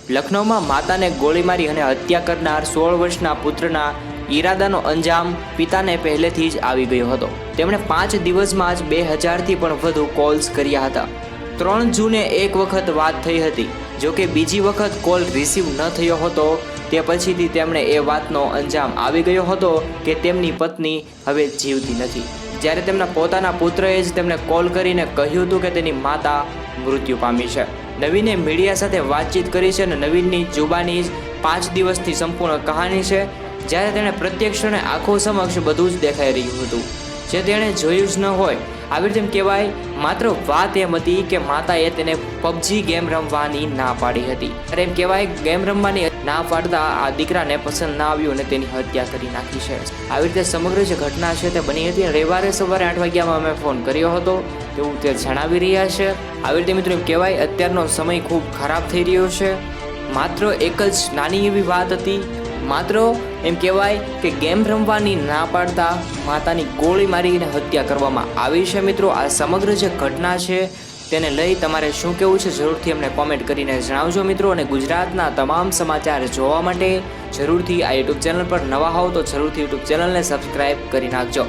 લખનૌમાં માતાને ગોળી મારી અને હત્યા કરનાર 16 વર્ષના પુત્રના ઈરાદાનો અંજામ પિતાને પહેલેથી જ આવી ગયો હતો। તેમણે 5 દિવસમાં જ 2000થી પણ વધુ કોલ્સ કર્યા હતા। 3 જૂને એક વખત વાત થઈ હતી, જો કે બીજી વખત કોલ રિસીવ ન થયો હતો તે પછીથી તેમણે એ વાતનો અંજામ આવી ગયો હતો કે તેમની પત્ની હવે જીવતી નથી। જ્યારે તેમના પોતાના પુત્રએ જ તેમને કોલ કરીને કહ્યું હતું કે તેની માતા મૃત્યુ પામી છે। નવીને મીડિયા સાથે વાતચીત કરી છે અને નવીનની જુબાની જ 5 દિવસથી સંપૂર્ણ કહાની છે, જ્યારે તેણે પ્રત્યક્ષ અને આંખો સમક્ષ બધું જ દેખાઈ રહ્યું હતું જે તેણે જોયું જ ન હોય। આવી રીતે કહેવાય, માત્ર વાત એમ હતી કે માતાએ તેને PUBG ગેમ રમવાની ના પાડી હતી। ત્યારે એમ કહેવાય, ગેમ રમવાની ના પાડતા આ દીકરાને પસંદ ના આવ્યું અને તેની હત્યા કરી નાખી છે। આવી રીતે સમગ્ર જે ઘટના છે તે બની હતી। રવિવારે સવારે 8 વાગ્યામાં અમે ફોન કર્યો હતો તેવું તે જણાવી રહ્યા છે। આવી રીતે મિત્રો એમ કહેવાય, અત્યારનો સમય ખૂબ ખરાબ થઈ રહ્યો છે। માત્ર એક જ નાની એવી વાત હતી, માત્ર એમ કહેવાય કે ગેમ રમવાની ના પાડતા માતાની ગોળી મારીને હત્યા કરવામાં આવી છે। મિત્રો, આ સમગ્ર જે ઘટના છે તેને લઈ તમારે શું કહેવું છે જરૂરથી અમને કોમેન્ટ કરીને જણાવજો મિત્રો। અને ગુજરાતના તમામ સમાચાર જોવા માટે જરૂરથી આ યુટ્યુબ ચેનલ પર નવા હોવ તો જરૂરથી યુટ્યુબ ચેનલને સબસ્ક્રાઈબ કરી નાખજો।